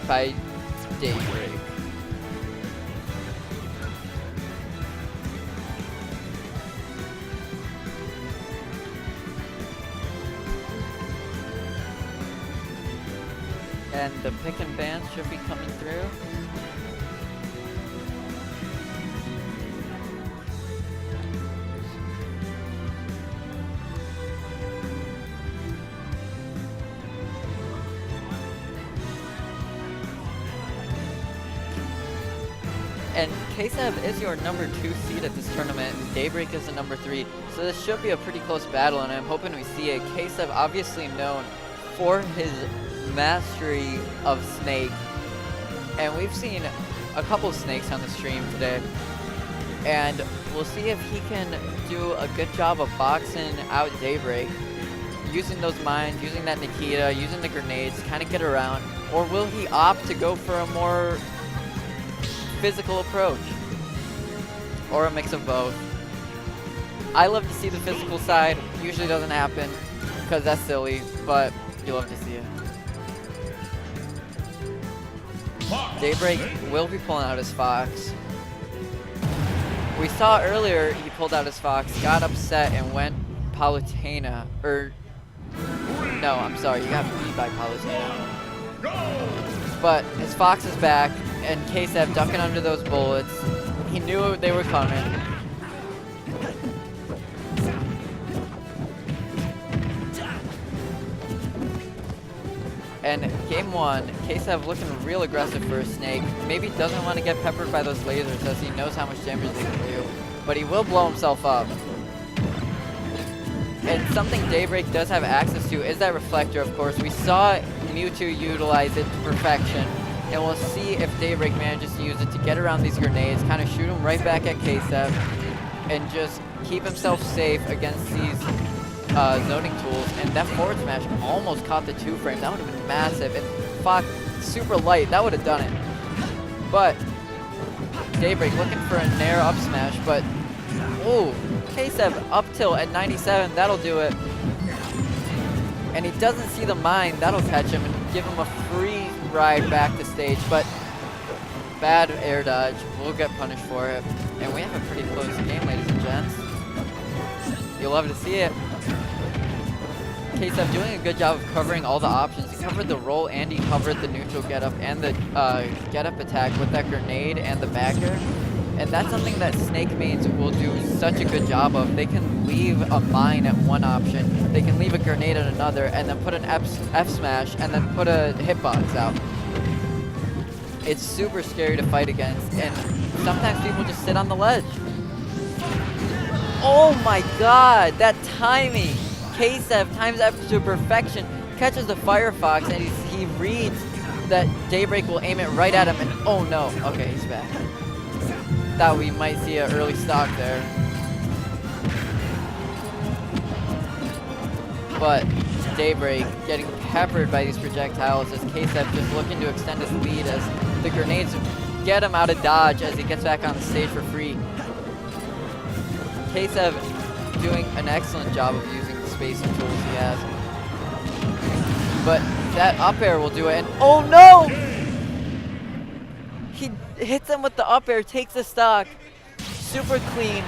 by Daybreak. And the pick and ban should be coming through. And Ksev is your number 2 seed at this tournament. Daybreak is the number 3. So this should be a pretty close battle, and I'm hoping we see it. Ksev obviously known for his mastery of Snake. And we've seen a couple Snakes on the stream today. And we'll see if he can do a good job of boxing out Daybreak. Using those mines, using that Nikita, using the grenades, kind of get around. Or will he opt to go for a more physical approach, or a mix of both? I love to see the physical side. Usually doesn't happen because that's silly, but you love to see it. Daybreak will be pulling out his Fox. We saw earlier he pulled out his Fox, got upset, and went Palutena. Or no, I'm sorry, you got beat by Palutena. But his Fox is back, and Ksev ducking under those bullets. He knew they were coming. And game 1, Ksev looking real aggressive for a Snake. Maybe doesn't want to get peppered by those lasers as he knows how much damage they can do. But he will blow himself up. And something Daybreak does have access to is that reflector, of course. We saw Mewtwo utilize it to perfection. And we'll see if Daybreak manages to use it to get around these grenades, kind of shoot them right back at Ksev, and just keep himself safe against these zoning tools. And that forward smash almost caught the 2-frame. That would have been massive. And Fox, super light, that would have done it. But Daybreak looking for a nair up smash, but ooh, Ksev up tilt at 97, that'll do it. And he doesn't see the mine, that'll catch him and give him a free ride back to stage, but bad air dodge. We'll get punished for it. And we have a pretty close game, ladies and gents. You'll love to see it. Ksev doing a good job of covering all the options. He covered the roll and he covered the neutral getup and the getup attack with that grenade and the backer. And that's something that Snake mains will do such a good job of. They can leave a mine at one option, they can leave a grenade at another, and then put an F smash, and then put a hitbox out. It's super scary to fight against, and sometimes people just sit on the ledge. Oh my god, that timing! Ksev times that to perfection, catches the Firefox, and he reads that Daybreak will aim it right at him, and oh no, okay, he's back. Thought we might see an early stock there. But Daybreak getting peppered by these projectiles as Ksev just looking to extend his lead as the grenades get him out of dodge as he gets back on the stage for free. Ksev doing an excellent job of using the spacing tools he has. But that up air will do it, and oh no! He hits him with the up air, takes the stock, super clean,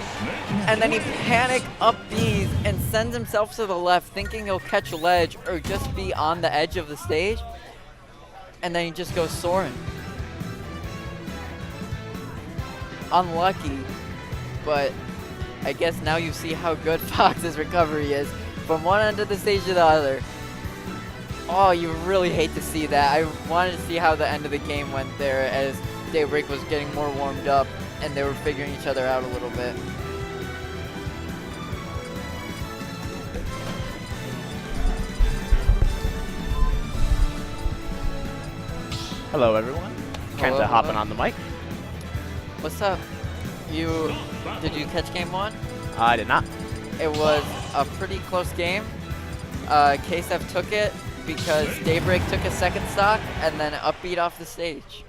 and then he panic up B's and sends himself to the left thinking he'll catch a ledge or just be on the edge of the stage, and then he just goes soaring. Unlucky, but I guess now you see how good Fox's recovery is from one end of the stage to the other. Oh, you really hate to see that. I wanted to see how the end of the game went there as Daybreak was getting more warmed up and they were figuring each other out a little bit. Hello everyone. Kenta hopping on the mic. What's up? Did you catch game 1? I did not. It was a pretty close game. Ksev took it because Daybreak took a second stock and then upbeat off the stage.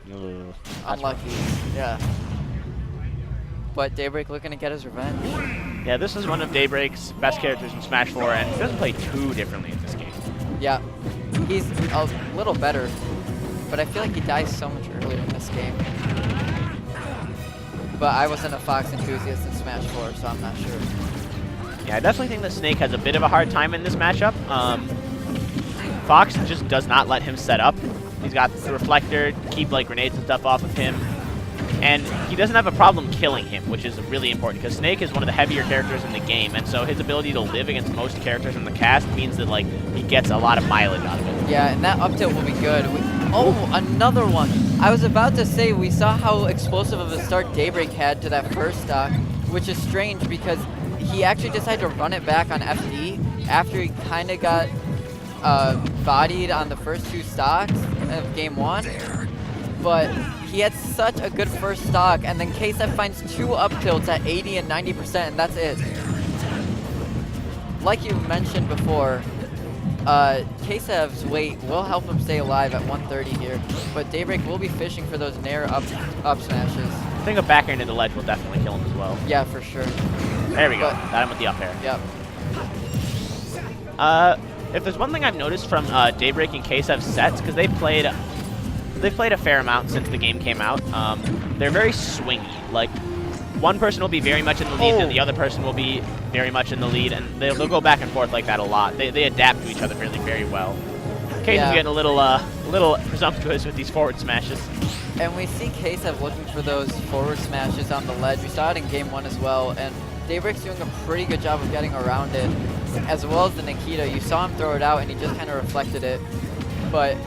Unlucky, yeah. But Daybreak looking to get his revenge. Yeah, this is one of Daybreak's best characters in Smash 4, and he doesn't play too differently in this game. Yeah, he's a little better but I feel like he dies so much earlier in this game. But I wasn't a Fox enthusiast in Smash 4, so I'm not sure. Yeah, I definitely think that Snake has a bit of a hard time in this matchup. Fox just does not let him set up. He's got the reflector, keep like grenades and stuff off of him. And he doesn't have a problem killing him, which is really important because Snake is one of the heavier characters in the game, and so his ability to live against most characters in the cast means that like he gets a lot of mileage out of it. Yeah, and that up tilt will be good. Oh, another one. I was about to say we saw how explosive of a start Daybreak had to that first stock, which is strange because he actually decided to run it back on FD after he kind of got bodied on the first 2 stocks of game 1. But he had such a good first stock, and then Ksev finds 2 up tilts at 80 and 90%, and that's it. Like you mentioned before, Ksev's weight will help him stay alive at 130 here, but Daybreak will be fishing for those nair up smashes. I think a back air into the ledge will definitely kill him as well. Yeah, for sure. There we go. Got him with the up air. Yep. If there's one thing I've noticed from Daybreak and Ksev's sets, because they've played a fair amount since the game came out, they're very swingy. Like, one person will be very much in the lead, and the other person will be very much in the lead, and they'll go back and forth like that a lot. They adapt to each other really very well. Ksev's getting a little presumptuous with these forward smashes. And we see Ksev looking for those forward smashes on the ledge. We saw it in game 1 as well, and Daybreak's doing a pretty good job of getting around it, as well as the Nikita. You saw him throw it out, and he just kind of reflected it. But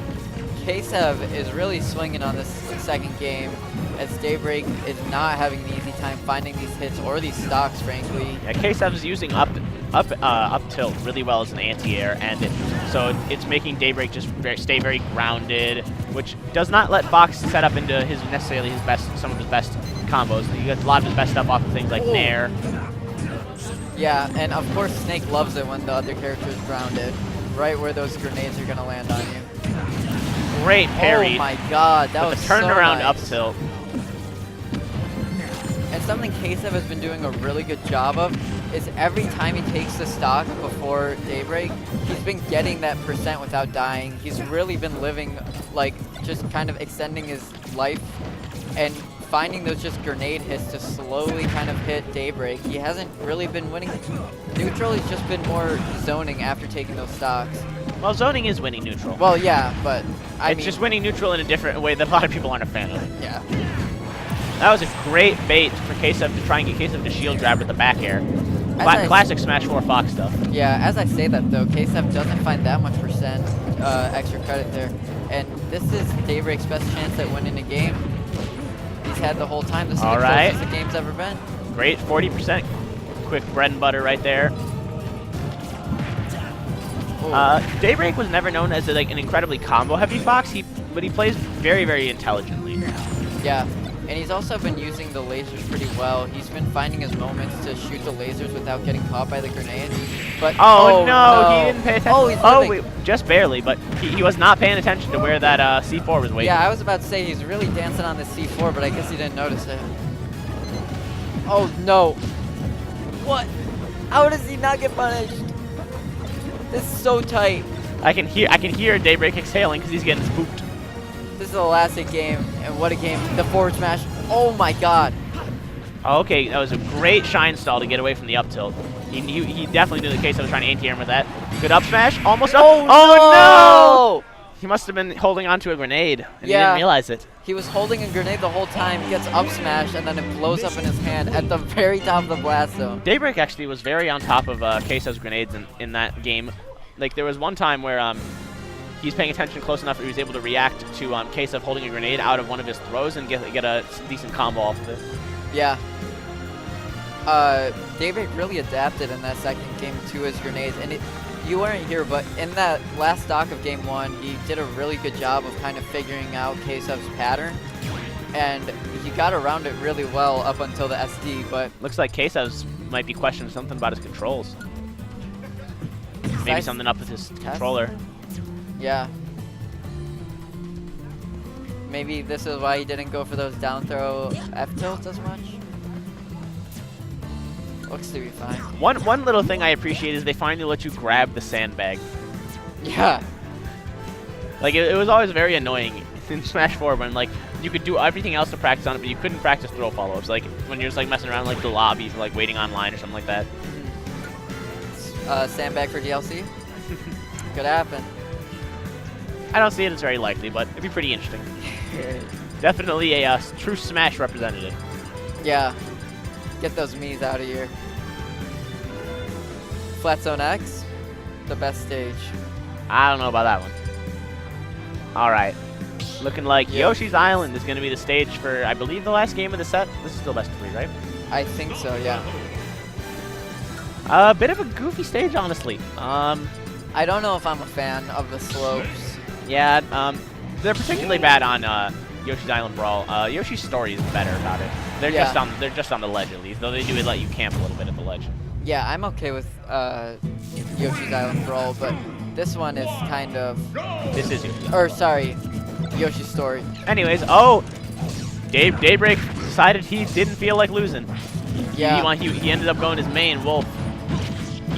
Ksev is really swinging on this second game, as Daybreak is not having an easy time finding these hits or these stocks, frankly. Yeah, Ksev is using up tilt really well as an anti-air, and so it's making Daybreak just stay very grounded, which does not let Fox set up into some of his best combos. He gets a lot of his best stuff off of things like Nair. Yeah, and of course Snake loves it when the other character is grounded, right where those grenades are gonna land on you. Great parry. Oh my god, that was so turnaround nice. up tilt. And something Ksev has been doing a really good job of is every time he takes the stock before Daybreak, he's been getting that percent without dying. He's really been living, like, just kind of extending his life and finding those just grenade hits to slowly kind of hit Daybreak. He hasn't really been winning neutral, he's just been more zoning after taking those stocks. Well, zoning is winning neutral. Well, yeah, but it's just winning neutral in a different way that a lot of people aren't a fan of. Yeah. That was a great bait for Ksev to try and get Ksev to shield grab with the back air. Classic Smash 4 Fox stuff. Yeah, as I say that though, Ksev doesn't find that much percent extra credit there. And this is Daybreak's best chance at winning a game. He's had the whole time. This is the closest the game's ever been. Great, 40%. Quick bread and butter right there. Daybreak was never known as an incredibly combo-heavy Fox, but he plays very, very intelligently. Yeah, and he's also been using the lasers pretty well. He's been finding his moments to shoot the lasers without getting caught by the grenades. But oh no, he didn't pay attention. Oh, he's just barely, but he was not paying attention to where that C4 was waiting. Yeah, I was about to say he's really dancing on the C4, but I guess he didn't notice it. Oh no! What? How does he not get punished? This is so tight. I can hear Daybreak exhaling because he's getting spooked. This is the last game, and what a game. The forward smash. Oh my god. Okay, that was a great shine stall to get away from the up tilt. He definitely knew the Ksev was trying to anti-air him with that. Good up smash, almost up. Oh no! He must have been holding onto a grenade, and he didn't realize it. He was holding a grenade the whole time, gets up smash, and then it blows up in his hand at the very top of the blast zone. Daybreak actually was very on top of Ksev's grenades in that game. Like, there was one time where he's paying attention close enough that he was able to react to Ksev holding a grenade out of one of his throws and get a decent combo off of it. Yeah. Daybreak really adapted in that second game to his grenades, and you weren't here, but in that last stock of game 1, he did a really good job of kind of figuring out Ksev's pattern, and he got around it really well up until the SD, but... Looks like Ksev's might be questioning something about his controls. Maybe something up with his controller. Yeah. Maybe this is why he didn't go for those down throw F tilts as much. Looks to be fine. One little thing I appreciate is they finally let you grab the sandbag. Yeah. Like, it was always very annoying in Smash 4 when like you could do everything else to practice on it, but you couldn't practice throw follow-ups. Like when you're just like messing around like the lobbies, like waiting online or something like that. Sandbag for DLC? Could happen. I don't see it as very likely, but it'd be pretty interesting. Definitely a true Smash representative. Yeah. Get those Miis out of here. Flat Zone X, the best stage. I don't know about that one. All right. Looking like Yoshi's Island is going to be the stage for, I believe, the last game of the set. This is still best of 3, right? I think so, yeah. A bit of a goofy stage, honestly. I don't know if I'm a fan of the slopes. Yeah, they're particularly bad on Yoshi's Island Brawl. Yoshi's Story is better about it. They're just on the ledge at least, though they do let you camp a little bit at the ledge. Yeah, I'm okay with Yoshi's Island Brawl, but this one is kind of. This is Yoshi's Island. Or sorry, Yoshi's Story. Anyways, oh, Daybreak decided he didn't feel like losing. Yeah. He ended up going his main Wolf.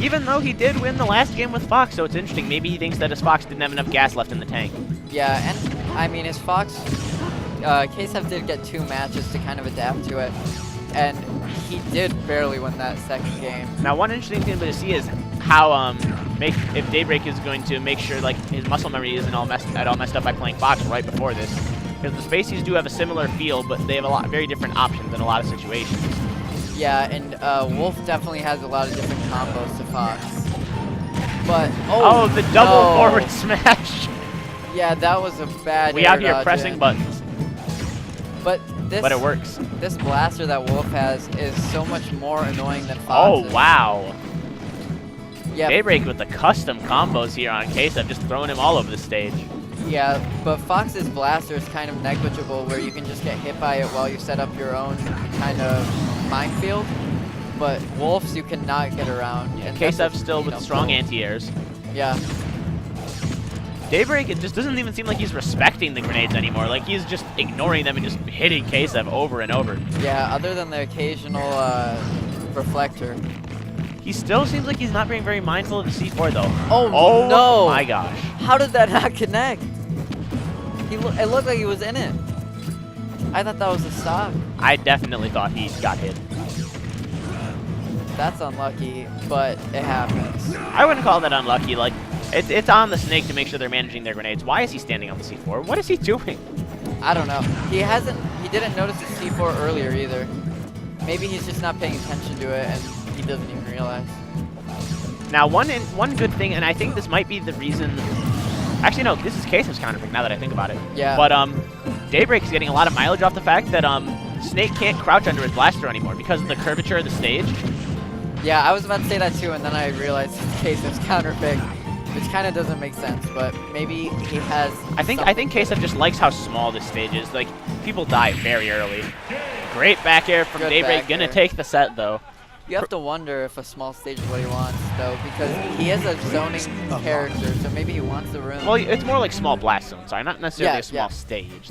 Even though he did win the last game with Fox, so it's interesting. Maybe he thinks that his Fox didn't have enough gas left in the tank. Yeah, and I mean his Fox, Ksev did get 2 matches to kind of adapt to it, and he did barely win that second game. Now, one interesting thing to see is how if Daybreak is going to make sure like his muscle memory isn't all messed up by playing Fox right before this, because the Spaceys do have a similar feel, but they have very different options in a lot of situations. Yeah, and Wolf definitely has a lot of different combos to Fox. But oh, the double forward smash. Yeah, that was a bad. We out here pressing buttons. But it works. This blaster that Wolf has is so much more annoying than Oh Fox's. wow. Yeah. Daybreak with the custom combos here on Ksev, just throwing him all over the stage. Yeah, but Fox's blaster is kind of negligible, where you can just get hit by it while you set up your own kind of minefield. But Wolf's you cannot get around. Yeah, Ksev still with strong anti-airs. Yeah. Daybreak, it just doesn't even seem like he's respecting the grenades anymore. Like he's just ignoring them and just hitting Ksev over and over. Yeah, other than the occasional reflector. He still seems like he's not being very mindful of the C4 though. Oh no! Oh my gosh. How did that not connect? It looked like he was in it. I thought that was a stock. I definitely thought he got hit. That's unlucky, but it happens. I wouldn't call that unlucky. Like, it's on the Snake to make sure they're managing their grenades. Why is he standing on the C4? What is he doing? I don't know. He didn't notice the C4 earlier either. Maybe he's just not paying attention to it and he doesn't even realize. Now, one good thing, and I think this might be the reason. Actually, no, this is Ksev's counter pick now that I think about it. Yeah. But Daybreak is getting a lot of mileage off the fact that Snake can't crouch under his blaster anymore because of the curvature of the stage. Yeah, I was about to say that too, and then I realized it's Ksev's counter pick, which kind of doesn't make sense. But maybe he has. I think Ksev just likes how small this stage is. Like people die very early. Great back air from Daybreak. Gonna take the set though. You have to wonder if a small stage is what he wants, though, because he is a zoning character, so maybe he wants the room. Well, it's more like small blast zone, sorry, not necessarily a small stage.